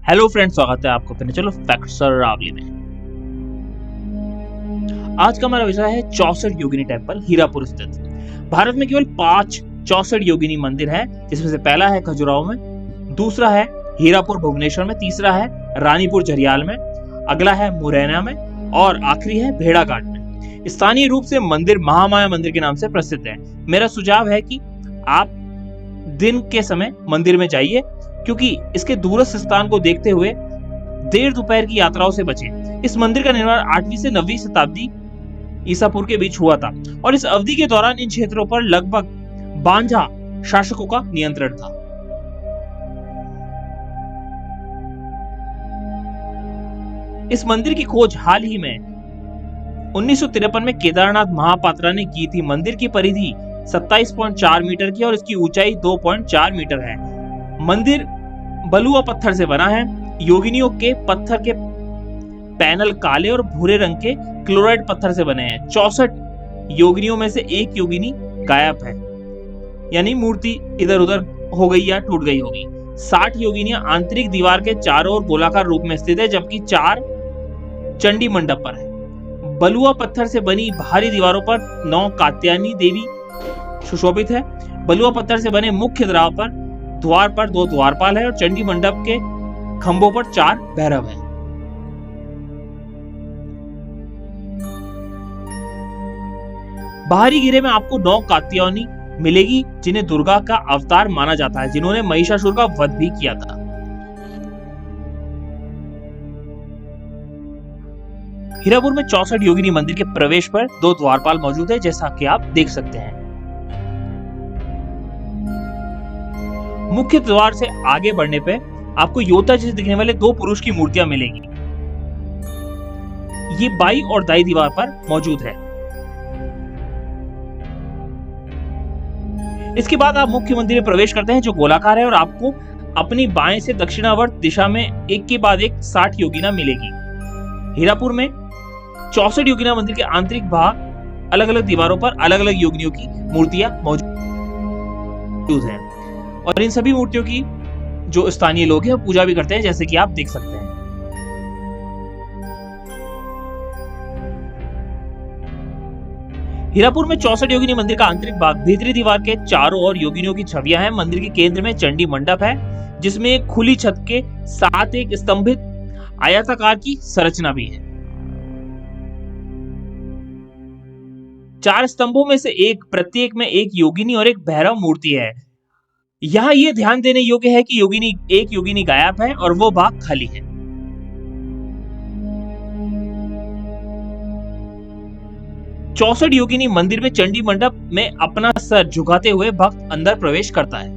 Hello friends, स्वागत है आपको अपने चलो फैक्ट्स और रावली में। आज का हमारा विषय है 64 योगिनी टेम्पल हीरापुर स्थित। भारत में केवल 5 64 योगिनी मंदिर है, जिसमें से पहला है खजुराहो में, दूसरा है हीरापुर भुवनेश्वर में, तीसरा है रानीपुर झरियाल में, अगला है मुरैना में और आखिरी है भेड़ाघाट में। स्थानीय रूप से मंदिर महामाया मंदिर के नाम से प्रसिद्ध है। मेरा सुझाव है कि आप दिन के समय मंदिर में जाइए, क्योंकि इसके दूरस्थ स्थान को देखते हुए देर दोपहर की यात्राओं से बचें। इस मंदिर का निर्माण 8वीं से 9वीं शताब्दी ईसा पूर्व के बीच हुआ था और इस अवधि के दौरान इन क्षेत्रों पर लगभग 52 शासकों का नियंत्रण था। इस मंदिर की खोज हाल ही में 1953 में केदारनाथ महापात्रा ने की थी। मंदिर की परिधि 27.4 मीटर की और इसकी ऊंचाई 2.4 मीटर है। मंदिर बलुआ पत्थर से बना है। योगिनियों के पत्थर के पैनल काले और भूरे रंग के क्लोराइड पत्थर से बने हैं। 64 योगिनियों में से एक योगिनी गायब है, यानी मूर्ति इधर उधर हो गई या टूट गई होगी। 60 योगिनियां आंतरिक दीवार के चारों ओर गोलाकार रूप में स्थित है, जबकि 4 चंडी मंडप पर है। बलुआ पत्थर से बनी बाहरी दीवारों पर 9 कात्यायनी देवी सुशोभित है। बलुआ पत्थर से बने मुख्य द्वार पर 2 द्वारपाल है और चंडी मंडप के खंभों पर 4 भैरव है। बाहरी घेरे में आपको 9 कात्यायनी मिलेगी, जिन्हें दुर्गा का अवतार माना जाता है, जिन्होंने महिषासुर का वध भी किया था। हीरापुर में 64 योगिनी मंदिर के प्रवेश पर 2 द्वारपाल मौजूद है, जैसा कि आप देख सकते हैं। मुख्य द्वार से आगे बढ़ने पे आपको योद्धा जैसे दिखने वाले 2 पुरुष की मूर्तियां मिलेगी। ये बाई और दाई दीवार पर मौजूद है। इसके बाद आप मुख्य मंदिर में प्रवेश करते हैं, जो गोलाकार है, और आपको अपनी बाएं से दक्षिणावर्त दिशा में एक के बाद एक 60 योगिना मिलेगी। हीरापुर में 64 योगिना मंदिर के आंतरिक भाग अलग अलग दीवारों पर अलग अलग योगिनियों की मूर्तियां मौजूद हैं और इन सभी मूर्तियों की जो स्थानीय लोग हैं पूजा भी करते हैं, जैसे कि आप देख सकते हैं। हीरापुर में 64 योगिनी मंदिर का आंतरिक भाग भीतरी दीवार के चारों ओर योगिनियों की छवियां हैं। मंदिर के केंद्र में चंडी मंडप है, जिसमें एक खुली छत के साथ एक स्तंभित आयताकार की संरचना भी है। 4 स्तंभों में से एक, प्रत्येक में एक योगिनी और एक भैरव मूर्ति है। यहाँ ये ध्यान देने योग्य है कि एक योगिनी गायब है और वो भाग खाली है। चौसठ योगिनी मंदिर में चंडी मंडप में अपना सर झुकाते हुए भक्त अंदर प्रवेश करता है।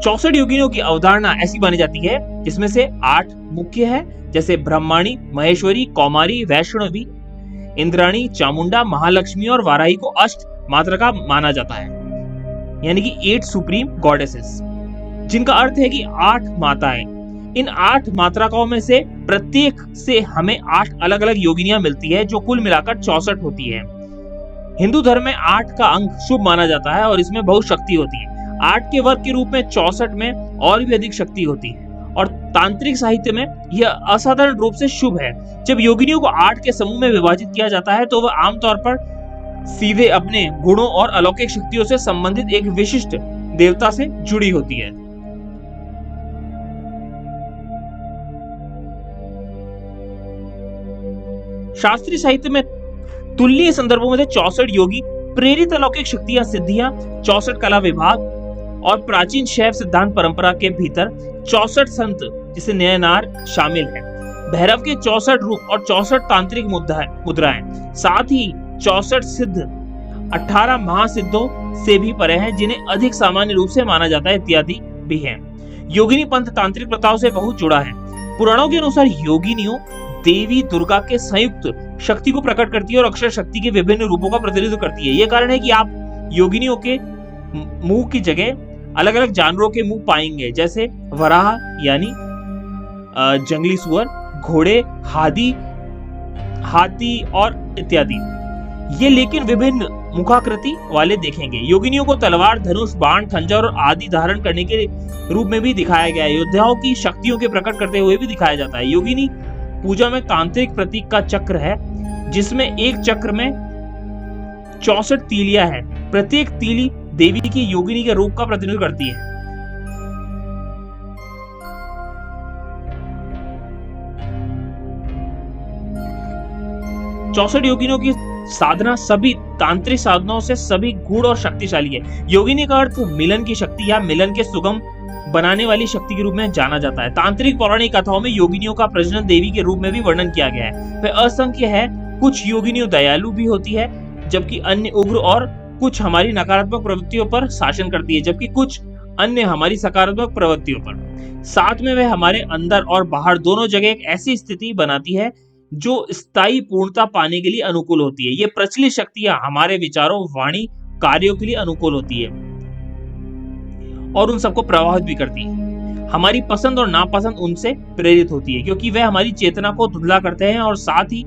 64 योगिनियों की अवधारणा ऐसी मानी जाती है, जिसमें से 8 मुख्य है, जैसे ब्रह्माणी, महेश्वरी, कौमारी, वैष्णवी, इंद्राणी, चामुंडा, महालक्ष्मी और वाराही को अष्ट मात्रा का माना जाता है, यानी कि 8 सुप्रीम गॉडेसेस, जिनका अर्थ है कि 8 माताएं। इन 8 मात्राओं में से प्रत्येक से हमें 8 अलग अलग योगिनियां मिलती है, जो कुल मिलाकर 64 होती है। हिंदू धर्म में 8 का अंक शुभ माना जाता है और इसमें बहुत शक्ति होती है। 8 के वर्ग के रूप में 64 में और भी अधिक शक्ति होती है और तांत्रिक साहित्य में यह असाधारण रूप से शुभ है। जब योगिनियों को 8 के समूह में विभाजित किया जाता है, तो वह आमतौर पर सीधे अपने गुणों और अलौकिक शक्तियों से संबंधित एक विशिष्ट देवता से जुड़ी होती है। शास्त्रीय साहित्य में तुलनीय संदर्भों में से 64 योगी प्रेरित अलौकिक शक्तियां, सिद्धियां, 64 कला विभाग और प्राचीन शैव सिद्धांत परंपरा के भीतर 64 संत जिसे नयनार शामिल है। भैरव के 64 रूप और 64 तांत्रिक मुद्राएं, साथ ही 64 सिद्ध 18 महासिद्धों से भी परे हैं, जिन्हें अधिक सामान्य रूप से माना जाता है, इत्यादि भी हैं। योगिनी पंथ तांत्रिक प्रथाओं से बहुत जुड़ा है। पुराणों के अनुसार योगिनियों देवी दुर्गा के संयुक्त शक्ति को प्रकट करती है और अक्षर शक्ति के विभिन्न रूपों का प्रतिनिधित्व करती है। यह कारण है कि आप योगिनियों के मुंह की जगह अलग अलग जानवरों के मुंह पाएंगे, जैसे वराह यानी जंगली सुअर, घोड़े, हाथी और इत्यादि। ये लेकिन विभिन्न मुखाकृति वाले देखेंगे। योगिनियों को तलवार, धनुष, बाण, खंजर और आदि धारण करने के रूप में भी दिखाया गया है। योद्धाओं की शक्तियों के प्रकट करते हुए भी दिखाया जाता है। योगिनी पूजा में तांत्रिक प्रतीक का चक्र है, जिसमें एक चक्र में 64 तीलियां है। प्रत्येक तीली देवी की योगिनी के रूप का प्रतिनिधित्व करती है। चौसठ योगिनियों की साधना सभी तांत्रिक साधनों से सभी गूढ़ और शक्तिशाली है। योगिनी का अर्थ मिलन की शक्ति या मिलन के सुगम बनाने वाली शक्ति के रूप में जाना जाता है। तांत्रिक पौराणिक कथाओं में योगिनियों का प्रजनन देवी के रूप में भी वर्णन किया गया है। वह असंख्य है। कुछ योगिनियों दयालु भी होती है, जबकि अन्य उग्र, और कुछ हमारी नकारात्मक प्रवृत्तियों पर शासन करती है, जबकि कुछ अन्य हमारी सकारात्मक प्रवृत्तियों पर। साथ में वह हमारे अंदर और बाहर दोनों जगह एक ऐसी स्थिति बनाती है जो स्थायी पूर्णता पाने के लिए अनुकूल होती है। ये प्रचलित शक्तियां हमारे विचारों, वाणी, कार्यों के लिए अनुकूल होती है और उन सबको प्रभावित भी करती है। हमारी पसंद और नापसंद उनसे प्रेरित होती है, क्योंकि वह हमारी चेतना को धुंधला करते हैं और साथ ही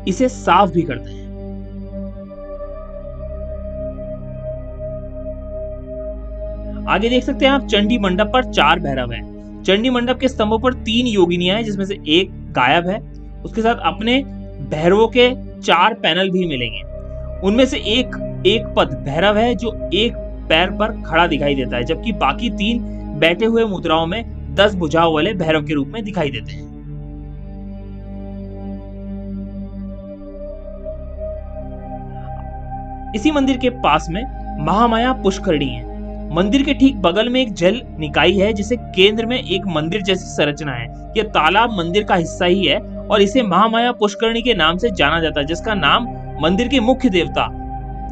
इसे साफ भी करते हैं। आगे देख सकते हैं आप, चंडी मंडप पर 4 भैरव हैं। चंडी मंडप के स्तंभों पर 3 योगिनियां हैं, जिसमें से एक गायब है। उसके साथ अपने भैरवों के 4 पैनल भी मिलेंगे। उनमें से एक पद भैरव है जो एक पैर पर खड़ा दिखाई देता है, जबकि बाकी 3 बैठे हुए मुद्राओं में 10 भुजाओं वाले भैरव के रूप में दिखाई देते हैं। इसी मंदिर के पास में महामाया पुष्करणी है। मंदिर के ठीक बगल में एक जल निकाय है, जिसे केंद्र में एक मंदिर जैसी संरचना है। यह तालाब मंदिर का हिस्सा ही है और इसे महामाया पुष्करणी के नाम से जाना जाता है, जिसका नाम मंदिर के मुख्य देवता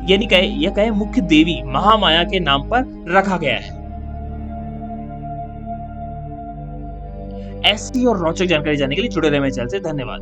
यानी कहे मुख्य देवी महामाया के नाम पर रखा गया है। ऐसी और रोचक जानकारी जानने के लिए जुड़े रहे मेरे चैनल से। धन्यवाद।